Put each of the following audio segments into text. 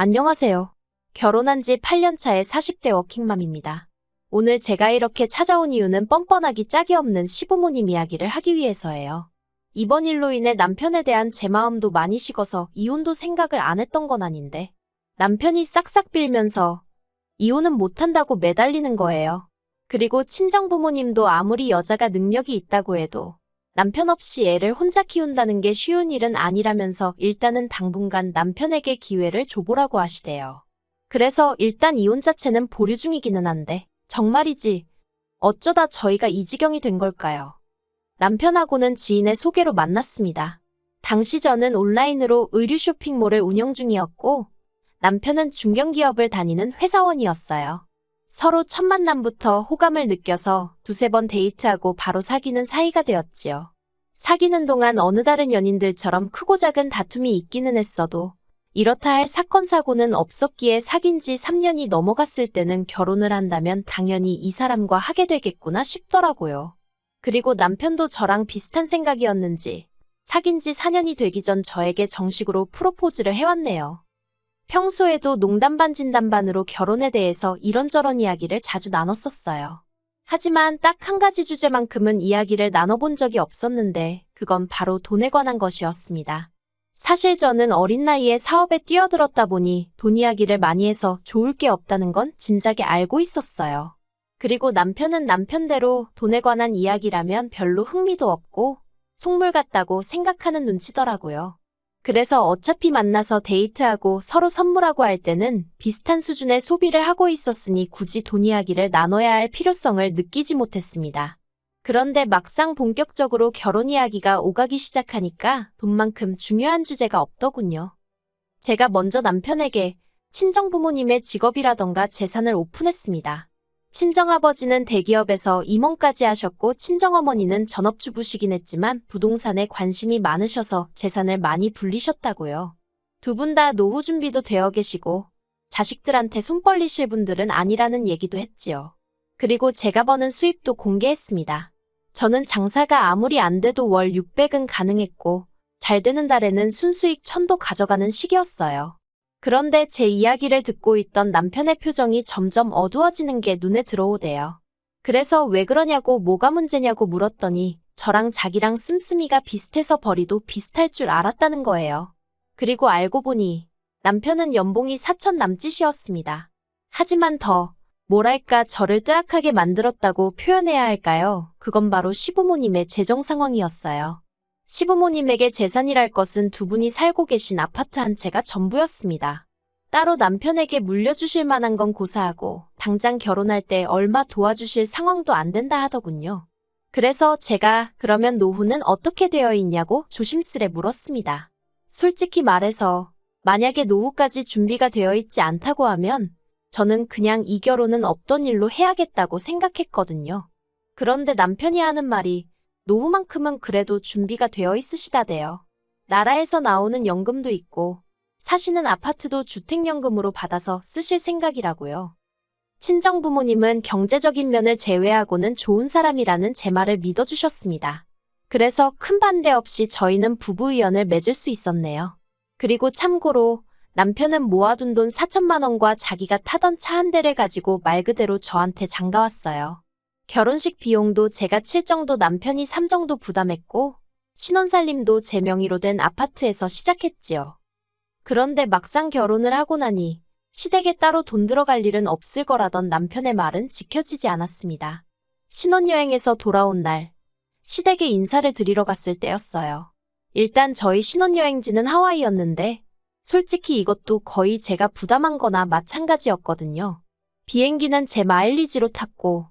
안녕하세요. 결혼한 지 8년 차의 40대 워킹맘입니다. 오늘 제가 이렇게 찾아온 이유는 뻔뻔하기 짝이 없는 시부모님 이야기를 하기 위해서예요. 이번 일로 인해 남편에 대한 제 마음도 많이 식어서 이혼도 생각을 안 했던 건 아닌데 남편이 싹싹 빌면서 이혼은 못한다고 매달리는 거예요. 그리고 친정부모님도 아무리 여자가 능력이 있다고 해도 남편 없이 애를 혼자 키운다는 게 쉬운 일은 아니라면서 일단은 당분간 남편에게 기회를 줘보라고 하시대요. 그래서 일단 이혼 자체는 보류 중이기는 한데 정말이지 어쩌다 저희가 이 지경이 된 걸까요? 남편하고는 지인의 소개로 만났습니다. 당시 저는 온라인으로 의류 쇼핑몰을 운영 중이었고 남편은 중견기업을 다니는 회사원이었어요. 서로 첫 만남부터 호감을 느껴서 두세 번 데이트하고 바로 사귀는 사이가 되었지요. 사귀는 동안 어느 다른 연인들처럼 크고 작은 다툼이 있기는 했어도 이렇다 할 사건 사고는 없었기에 사귄 지 3년이 넘어갔을 때는 결혼을 한다면 당연히 이 사람과 하게 되겠구나 싶더라고요. 그리고 남편도 저랑 비슷한 생각이었는지 사귄 지 4년이 되기 전 저에게 정식으로 프로포즈를 해왔네요. 평소에도 농담 반 진담 반으로 결혼에 대해서 이런저런 이야기를 자주 나눴었어요. 하지만 딱 한 가지 주제만큼은 이야기를 나눠본 적이 없었는데 그건 바로 돈에 관한 것이었습니다. 사실 저는 어린 나이에 사업에 뛰어들었다 보니 돈 이야기를 많이 해서 좋을 게 없다는 건 진작에 알고 있었어요. 그리고 남편은 남편대로 돈에 관한 이야기라면 별로 흥미도 없고 속물 같다고 생각하는 눈치더라고요. 그래서 어차피 만나서 데이트하고 서로 선물하고 할 때는 비슷한 수준의 소비를 하고 있었으니 굳이 돈 이야기를 나눠야 할 필요성을 느끼지 못했습니다. 그런데 막상 본격적으로 결혼 이야기가 오가기 시작하니까 돈만큼 중요한 주제가 없더군요. 제가 먼저 남편에게 친정부모님의 직업이라던가 재산을 오픈했습니다. 친정아버지는 대기업에서 임원까지 하셨고 친정어머니는 전업주부시긴 했지만 부동산에 관심이 많으셔서 재산을 많이 불리셨다고요. 두 분 다 노후 준비도 되어 계시고 자식들한테 손 벌리실 분들은 아니라는 얘기도 했지요. 그리고 제가 버는 수입도 공개했습니다. 저는 장사가 아무리 안 돼도 월 600은 가능했고 잘 되는 달에는 순수익 1000도 가져가는 시기였어요. 그런데 제 이야기를 듣고 있던 남편의 표정이 점점 어두워지는 게 눈에 들어오대요. 그래서 왜 그러냐고 뭐가 문제냐고 물었더니 저랑 자기랑 씀씀이가 비슷해서 벌이도 비슷할 줄 알았다는 거예요. 그리고 알고 보니 남편은 연봉이 4천 남짓이었습니다. 하지만 더 뭐랄까 저를 뜨악하게 만들었다고 표현해야 할까요? 그건 바로 시부모님의 재정 상황이었어요. 시부모님에게 재산이랄 것은 두 분이 살고 계신 아파트 한 채가 전부였습니다. 따로 남편에게 물려주실 만한 건 고사하고 당장 결혼할 때 얼마 도와주실 상황도 안 된다 하더군요. 그래서 제가 그러면 노후는 어떻게 되어 있냐고 조심스레 물었습니다. 솔직히 말해서 만약에 노후까지 준비가 되어 있지 않다고 하면 저는 그냥 이 결혼은 없던 일로 해야겠다고 생각했거든요. 그런데 남편이 하는 말이 노후만큼은 그래도 준비가 되어 있으시다대요. 나라에서 나오는 연금도 있고 사시는 아파트도 주택연금으로 받아서 쓰실 생각이라고요. 친정부모님은 경제적인 면을 제외하고는 좋은 사람이라는 제 말을 믿어주셨습니다. 그래서 큰 반대 없이 저희는 부부의연을 맺을 수 있었네요. 그리고 참고로 남편은 모아둔 돈 4천만 원과 자기가 타던 차 한 대를 가지고 말 그대로 저한테 장가왔어요. 결혼식 비용도 제가 7 정도 남편이 3 정도 부담했고 신혼살림도 제 명의로 된 아파트에서 시작했지요. 그런데 막상 결혼을 하고 나니 시댁에 따로 돈 들어갈 일은 없을 거라던 남편의 말은 지켜지지 않았습니다. 신혼여행에서 돌아온 날 시댁에 인사를 드리러 갔을 때였어요. 일단 저희 신혼여행지는 하와이였는데 솔직히 이것도 거의 제가 부담한 거나 마찬가지였거든요. 비행기는 제 마일리지로 탔고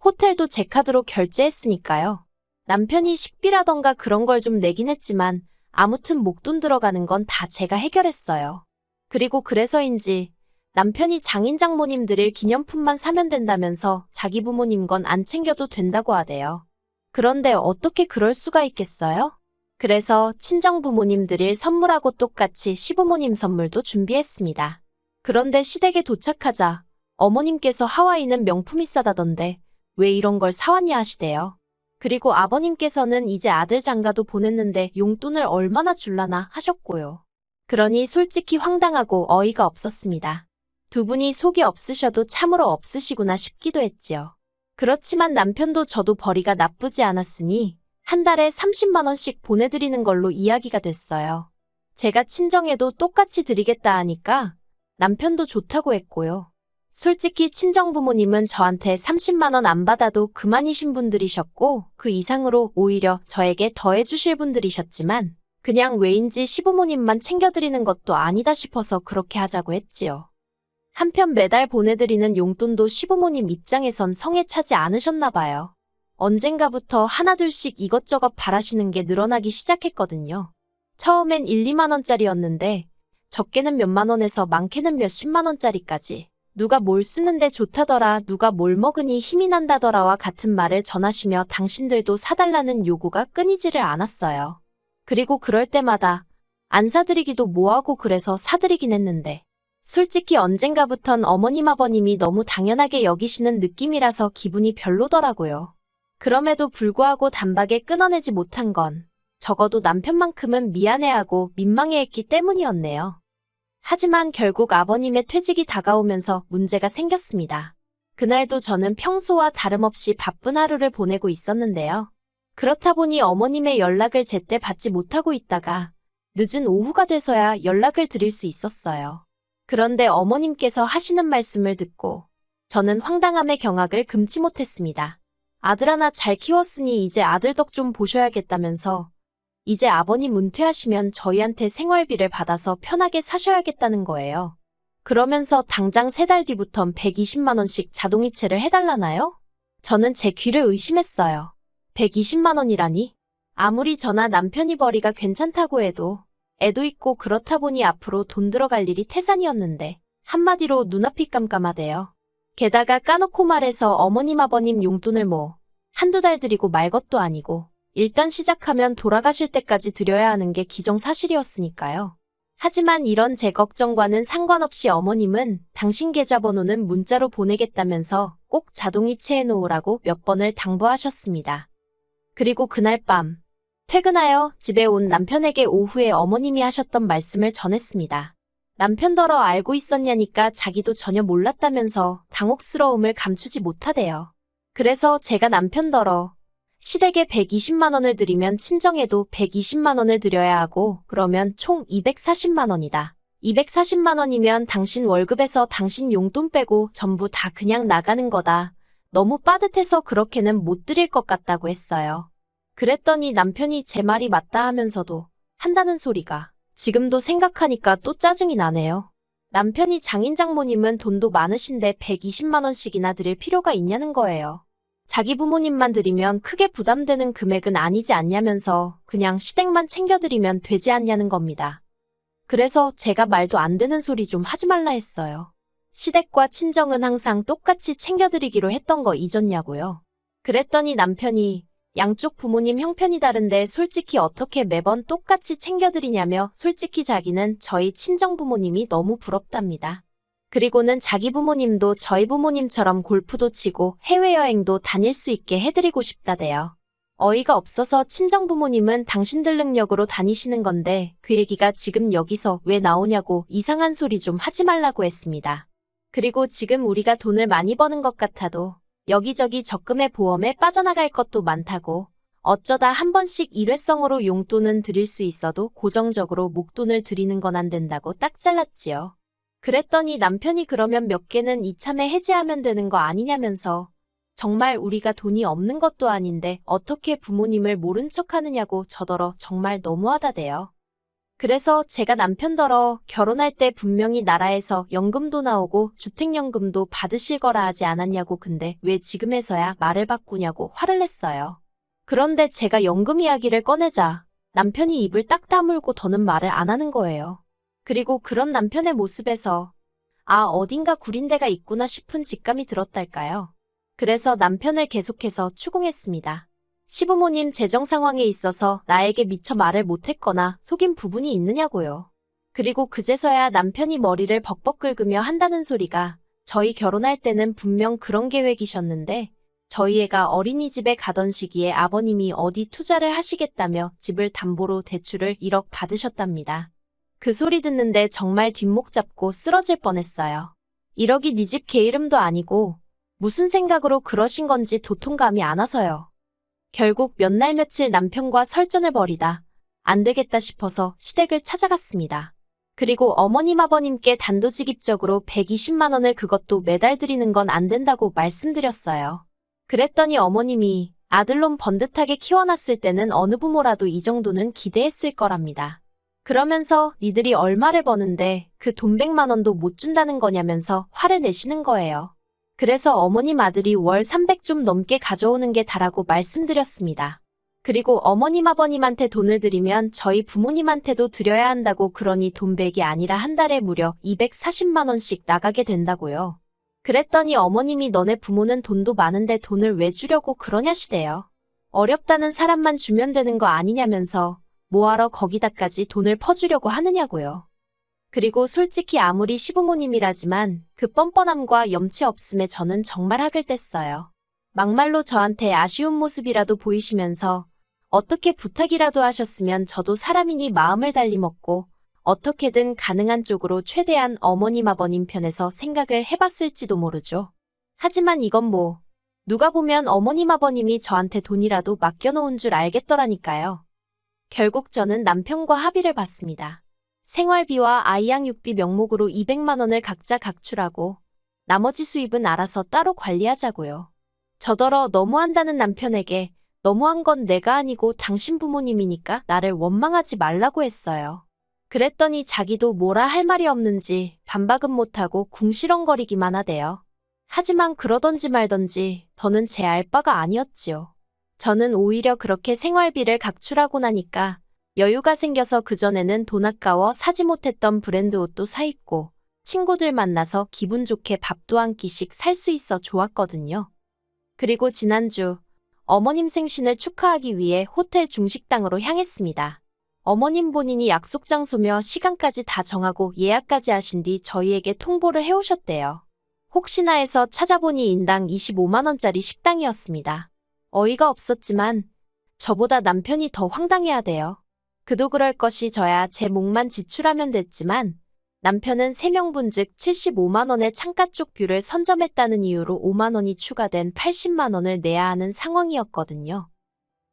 호텔도 제 카드로 결제했으니까요. 남편이 식비라던가 그런 걸 좀 내긴 했지만 아무튼 목돈 들어가는 건 다 제가 해결했어요. 그리고 그래서인지 남편이 장인 장모님 드릴 기념품만 사면 된다면서 자기 부모님 건 안 챙겨도 된다고 하대요. 그런데 어떻게 그럴 수가 있겠어요? 그래서 친정 부모님 드릴 선물하고 똑같이 시부모님 선물도 준비했습니다. 그런데 시댁에 도착하자 어머님께서 하와이는 명품이 싸다던데 왜 이런 걸 사왔냐 하시대요. 그리고 아버님께서는 이제 아들 장가도 보냈는데 용돈을 얼마나 줄라나 하셨고요. 그러니 솔직히 황당하고 어이가 없었습니다. 두 분이 속이 없으셔도 참으로 없으시구나 싶기도 했지요. 그렇지만 남편도 저도 벌이가 나쁘지 않았으니 한 달에 30만 원씩 보내드리는 걸로 이야기가 됐어요. 제가 친정에도 똑같이 드리겠다 하니까 남편도 좋다고 했고요. 솔직히 친정부모님은 저한테 30만 원 안 받아도 그만이신 분들이셨고 그 이상으로 오히려 저에게 더해주실 분들이셨지만 그냥 왜인지 시부모님만 챙겨드리는 것도 아니다 싶어서 그렇게 하자고 했지요. 한편 매달 보내드리는 용돈도 시부모님 입장에선 성에 차지 않으셨나 봐요. 언젠가부터 하나둘씩 이것저것 바라시는 게 늘어나기 시작했거든요. 처음엔 1, 2만 원짜리였는데 적게는 몇만 원에서 많게는 몇십만 원짜리까지 누가 뭘 쓰는데 좋다더라, 누가 뭘 먹으니 힘이 난다더라와 같은 말을 전하시며 당신들도 사달라는 요구가 끊이지를 않았어요. 그리고 그럴 때마다 안 사드리기도 뭐하고 그래서 사드리긴 했는데 솔직히 언젠가부턴 어머님 아버님이 너무 당연하게 여기시는 느낌이라서 기분이 별로더라고요. 그럼에도 불구하고 단박에 끊어내지 못한 건 적어도 남편만큼은 미안해하고 민망해했기 때문이었네요. 하지만 결국 아버님의 퇴직이 다가오면서 문제가 생겼습니다. 그날도 저는 평소와 다름없이 바쁜 하루를 보내고 있었는데요. 그렇다 보니 어머님의 연락을 제때 받지 못하고 있다가 늦은 오후가 돼서야 연락을 드릴 수 있었어요. 그런데 어머님께서 하시는 말씀을 듣고 저는 황당함의 경악을 금치 못했습니다. 아들 하나 잘 키웠으니 이제 아들 덕 좀 보셔야겠다면서 이제 아버님 은퇴하시면 저희한테 생활비를 받아서 편하게 사셔야겠다는 거예요. 그러면서 당장 3달 뒤부턴 120만 원씩 자동이체를 해달라나요? 저는 제 귀를 의심했어요. 120만 원이라니? 아무리 저나 남편이 벌이가 괜찮다고 해도 애도 있고 그렇다 보니 앞으로 돈 들어갈 일이 태산이었는데 한마디로 눈앞이 깜깜하대요. 게다가 까놓고 말해서 어머님 아버님 용돈을 뭐 한두 달 드리고 말 것도 아니고 일단 시작하면 돌아가실 때까지 드려야 하는 게 기정사실이었으니까요. 하지만 이런 제 걱정과는 상관없이 어머님은 당신 계좌번호는 문자로 보내겠다면서 꼭 자동이체해 놓으라고 몇 번을 당부하셨습니다. 그리고 그날 밤 퇴근하여 집에 온 남편에게 오후에 어머님이 하셨던 말씀을 전했습니다. 남편더러 알고 있었냐니까 자기도 전혀 몰랐다면서 당혹스러움을 감추지 못하대요. 그래서 제가 남편더러 시댁에 120만 원을 드리면 친정에도 120만 원을 드려야 하고 그러면 총 240만 원이다. 240만 원이면 당신 월급에서 당신 용돈 빼고 전부 다 그냥 나가는 거다. 너무 빠듯해서 그렇게는 못 드릴 것 같다고 했어요. 그랬더니 남편이 제 말이 맞다 하면서도 한다는 소리가 지금도 생각하니까 또 짜증이 나네요. 남편이 장인 장모님은 돈도 많으신데 120만 원씩이나 드릴 필요가 있냐는 거예요. 자기 부모님만 드리면 크게 부담되는 금액은 아니지 않냐면서 그냥 시댁만 챙겨드리면 되지 않냐는 겁니다. 그래서 제가 말도 안 되는 소리 좀 하지 말라 했어요. 시댁과 친정은 항상 똑같이 챙겨드리기로 했던 거 잊었냐고요. 그랬더니 남편이 양쪽 부모님 형편이 다른데 솔직히 어떻게 매번 똑같이 챙겨드리냐며 솔직히 자기는 저희 친정 부모님이 너무 부럽답니다. 그리고는 자기 부모님도 저희 부모님처럼 골프도 치고 해외여행도 다닐 수 있게 해드리고 싶다대요. 어이가 없어서 친정 부모님은 당신들 능력으로 다니시는 건데 그 얘기가 지금 여기서 왜 나오냐고 이상한 소리 좀 하지 말라고 했습니다. 그리고 지금 우리가 돈을 많이 버는 것 같아도 여기저기 적금에 보험에 빠져나갈 것도 많다고 어쩌다 한 번씩 일회성으로 용돈은 드릴 수 있어도 고정적으로 목돈을 드리는 건 안 된다고 딱 잘랐지요. 그랬더니 남편이 그러면 몇 개는 이참에 해지하면 되는 거 아니냐면서 정말 우리가 돈이 없는 것도 아닌데 어떻게 부모님을 모른 척 하느냐고 저더러 정말 너무하다대요. 그래서 제가 남편더러 결혼할 때 분명히 나라에서 연금도 나오고 주택연금도 받으실 거라 하지 않았냐고 근데 왜 지금에서야 말을 바꾸냐고 화를 냈어요. 그런데 제가 연금 이야기를 꺼내자 남편이 입을 딱 다물고 더는 말을 안 하는 거예요. 그리고 그런 남편의 모습에서 아 어딘가 구린 데가 있구나 싶은 직감이 들었달까요. 그래서 남편을 계속해서 추궁했습니다. 시부모님 재정 상황에 있어서 나에게 미처 말을 못했거나 속인 부분이 있느냐고요. 그리고 그제서야 남편이 머리를 벅벅 긁으며 한다는 소리가 저희 결혼할 때는 분명 그런 계획이셨는데 저희 애가 어린이집에 가던 시기에 아버님이 어디 투자를 하시겠다며 집을 담보로 대출을 1억 받으셨답니다. 그 소리 듣는데 정말 뒷목 잡고 쓰러질 뻔했어요. 1억이 네 집 개 이름도 아니고 무슨 생각으로 그러신 건지 도통감이 안 와서요. 결국 몇 날 며칠 남편과 설전을 벌이다 안 되겠다 싶어서 시댁을 찾아갔습니다. 그리고 어머님 아버님께 단도직입적으로 120만 원을 그것도 매달 드리는 건 안 된다고 말씀드렸어요. 그랬더니 어머님이 아들놈 번듯하게 키워놨을 때는 어느 부모라도 이 정도는 기대했을 거랍니다. 그러면서 니들이 얼마를 버는데 그 돈 100만 원도 못 준다는 거냐면서 화를 내시는 거예요. 그래서 어머님 아들이 월 300 좀 넘게 가져오는 게 다라고 말씀드렸습니다. 그리고 어머님 아버님한테 돈을 드리면 저희 부모님한테도 드려야 한다고 그러니 돈 100이 아니라 한 달에 무려 240만 원씩 나가게 된다고요. 그랬더니 어머님이 너네 부모는 돈도 많은데 돈을 왜 주려고 그러냐시대요. 어렵다는 사람만 주면 되는 거 아니냐면서 뭐하러 거기다까지 돈을 퍼주려고 하느냐고요. 그리고 솔직히 아무리 시부모님이라지만 그 뻔뻔함과 염치 없음에 저는 정말 학을 뗐어요. 막말로 저한테 아쉬운 모습이라도 보이시면서 어떻게 부탁이라도 하셨으면 저도 사람이니 마음을 달리 먹고 어떻게든 가능한 쪽으로 최대한 어머님 아버님 편에서 생각을 해봤을지도 모르죠. 하지만 이건 뭐 누가 보면 어머님 아버님이 저한테 돈이라도 맡겨놓은 줄 알겠더라니까요. 결국 저는 남편과 합의를 봤습니다. 생활비와 아이양육비 명목으로 200만 원을 각자 각출하고 나머지 수입은 알아서 따로 관리하자고요. 저더러 너무한다는 남편에게 너무한 건 내가 아니고 당신 부모님이니까 나를 원망하지 말라고 했어요. 그랬더니 자기도 뭐라 할 말이 없는지 반박은 못하고 궁시렁거리기만 하대요. 하지만 그러던지 말던지 더는 제 알바가 아니었지요. 저는 오히려 그렇게 생활비를 각출하고 나니까 여유가 생겨서 그전에는 돈 아까워 사지 못했던 브랜드 옷도 사입고 친구들 만나서 기분 좋게 밥도 한 끼씩 살 수 있어 좋았거든요. 그리고 지난주 어머님 생신을 축하하기 위해 호텔 중식당으로 향했습니다. 어머님 본인이 약속 장소며 시간까지 다 정하고 예약까지 하신 뒤 저희에게 통보를 해오셨대요. 혹시나 해서 찾아보니 인당 25만 원짜리 식당이었습니다. 어이가 없었지만 저보다 남편이 더 황당해하대요. 그도 그럴 것이 저야 제 몫만 지출하면 됐지만 남편은 3명분 즉 75만 원의 창가 쪽 뷰를 선점했다는 이유로 5만 원이 추가된 80만 원을 내야 하는 상황이었거든요.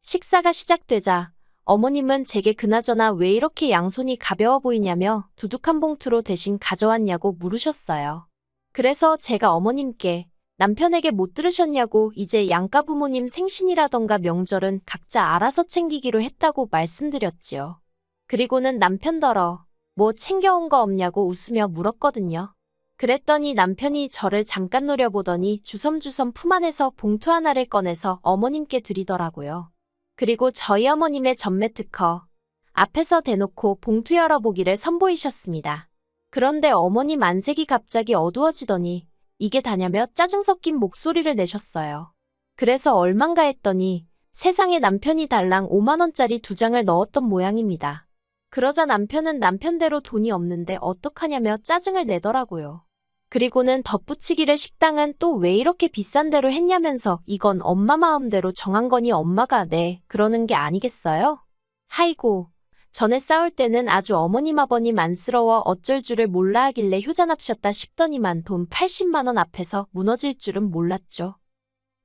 식사가 시작되자 어머님은 제게 그나저나 왜 이렇게 양손이 가벼워 보이냐며 두둑한 봉투로 대신 가져왔냐고 물으셨어요. 그래서 제가 어머님께 남편에게 못 들으셨냐고 이제 양가 부모님 생신이라던가 명절은 각자 알아서 챙기기로 했다고 말씀드렸지요. 그리고는 남편더러 뭐 챙겨온 거 없냐고 웃으며 물었거든요. 그랬더니 남편이 저를 잠깐 노려보더니 주섬주섬 품 안에서 봉투 하나를 꺼내서 어머님께 드리더라고요. 그리고 저희 어머님의 전매 특허 앞에서 대놓고 봉투 열어보기를 선보이셨습니다. 그런데 어머님 안색이 갑자기 어두워지더니 이게 다냐며 짜증 섞인 목소리를 내셨어요. 그래서 얼만가 했더니 세상에 남편이 달랑 5만 원짜리 2장을 넣었던 모양입니다. 그러자 남편은 남편대로 돈이 없는데 어떡하냐며 짜증을 내더라고요. 그리고는 덧붙이기를 식당은 또 왜 이렇게 비싼 대로 했냐면서 이건 엄마 마음대로 정한 거니 엄마가 네 그러는 게 아니겠어요? 하이고 전에 싸울 때는 아주 어머님 아버님 안쓰러워 어쩔 줄을 몰라 하길래 효자납셨다 싶더니만 돈 80만 원 앞에서 무너질 줄은 몰랐죠.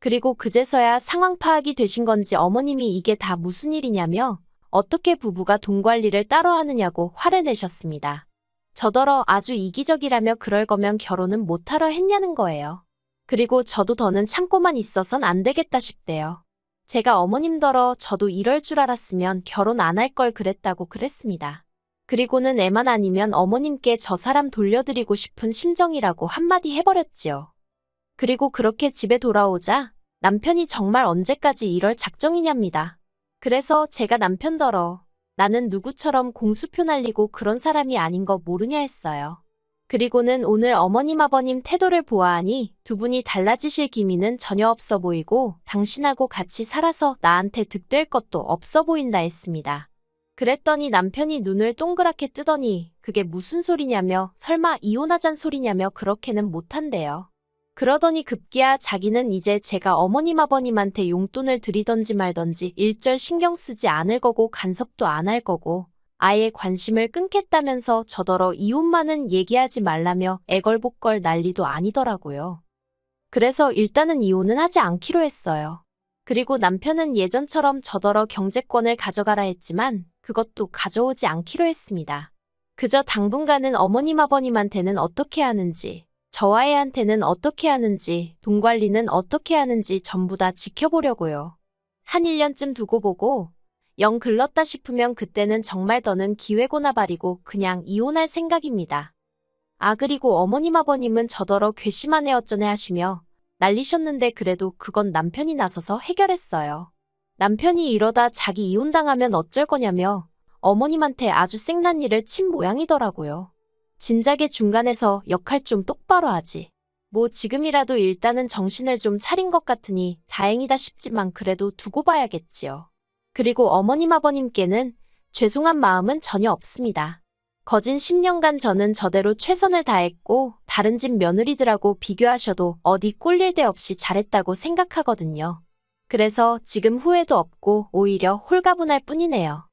그리고 그제서야 상황 파악이 되신 건지 어머님이 이게 다 무슨 일이냐며 어떻게 부부가 돈 관리를 따로 하느냐고 화를 내셨습니다. 저더러 아주 이기적이라며 그럴 거면 결혼은 못하러 했냐는 거예요. 그리고 저도 더는 참고만 있어선 안 되겠다 싶대요. 제가 어머님더러 저도 이럴 줄 알았으면 결혼 안 할 걸 그랬다고 그랬습니다. 그리고는 애만 아니면 어머님께 저 사람 돌려드리고 싶은 심정이라고 한마디 해버렸지요. 그리고 그렇게 집에 돌아오자 남편이 정말 언제까지 이럴 작정이냐입니다. 그래서 제가 남편더러 나는 누구처럼 공수표 날리고 그런 사람이 아닌 거 모르냐 했어요. 그리고는 오늘 어머님 아버님 태도를 보아하니 두 분이 달라지실 기미는 전혀 없어 보이고 당신하고 같이 살아서 나한테 득될 것도 없어 보인다 했습니다. 그랬더니 남편이 눈을 동그랗게 뜨더니 그게 무슨 소리냐며 설마 이혼하잔 소리냐며 그렇게는 못한대요. 그러더니 급기야 자기는 이제 제가 어머님 아버님한테 용돈을 드리던지 말던지 일절 신경 쓰지 않을 거고 간섭도 안 할 거고 아예 관심을 끊겠다면서 저더러 이혼만은 얘기하지 말라며 애걸복걸 난리도 아니더라고요. 그래서 일단은 이혼은 하지 않기로 했어요. 그리고 남편은 예전처럼 저더러 경제권을 가져가라 했지만 그것도 가져오지 않기로 했습니다. 그저 당분간은 어머님 아버님한테는 어떻게 하는지, 저와 애한테는 어떻게 하는지, 돈 관리는 어떻게 하는지 전부 다 지켜보려고요. 한 1년쯤 두고 보고 영 글렀다 싶으면 그때는 정말 더는 기회고나 발이고 그냥 이혼할 생각입니다. 아, 그리고 어머님 아버님은 저더러 괘씸하네 어쩌네 하시며 난리셨는데 그래도 그건 남편이 나서서 해결했어요. 남편이 이러다 자기 이혼당하면 어쩔 거냐며 어머님한테 아주 생난리를 친 모양이더라고요. 진작에 중간에서 역할 좀 똑바로 하지. 뭐 지금이라도 일단은 정신을 좀 차린 것 같으니 다행이다 싶지만 그래도 두고 봐야겠지요. 그리고 어머님 아버님께는 죄송한 마음은 전혀 없습니다. 거진 10년간 저는 저대로 최선을 다했고 다른 집 며느리들하고 비교하셔도 어디 꿀릴 데 없이 잘했다고 생각하거든요. 그래서 지금 후회도 없고 오히려 홀가분할 뿐이네요.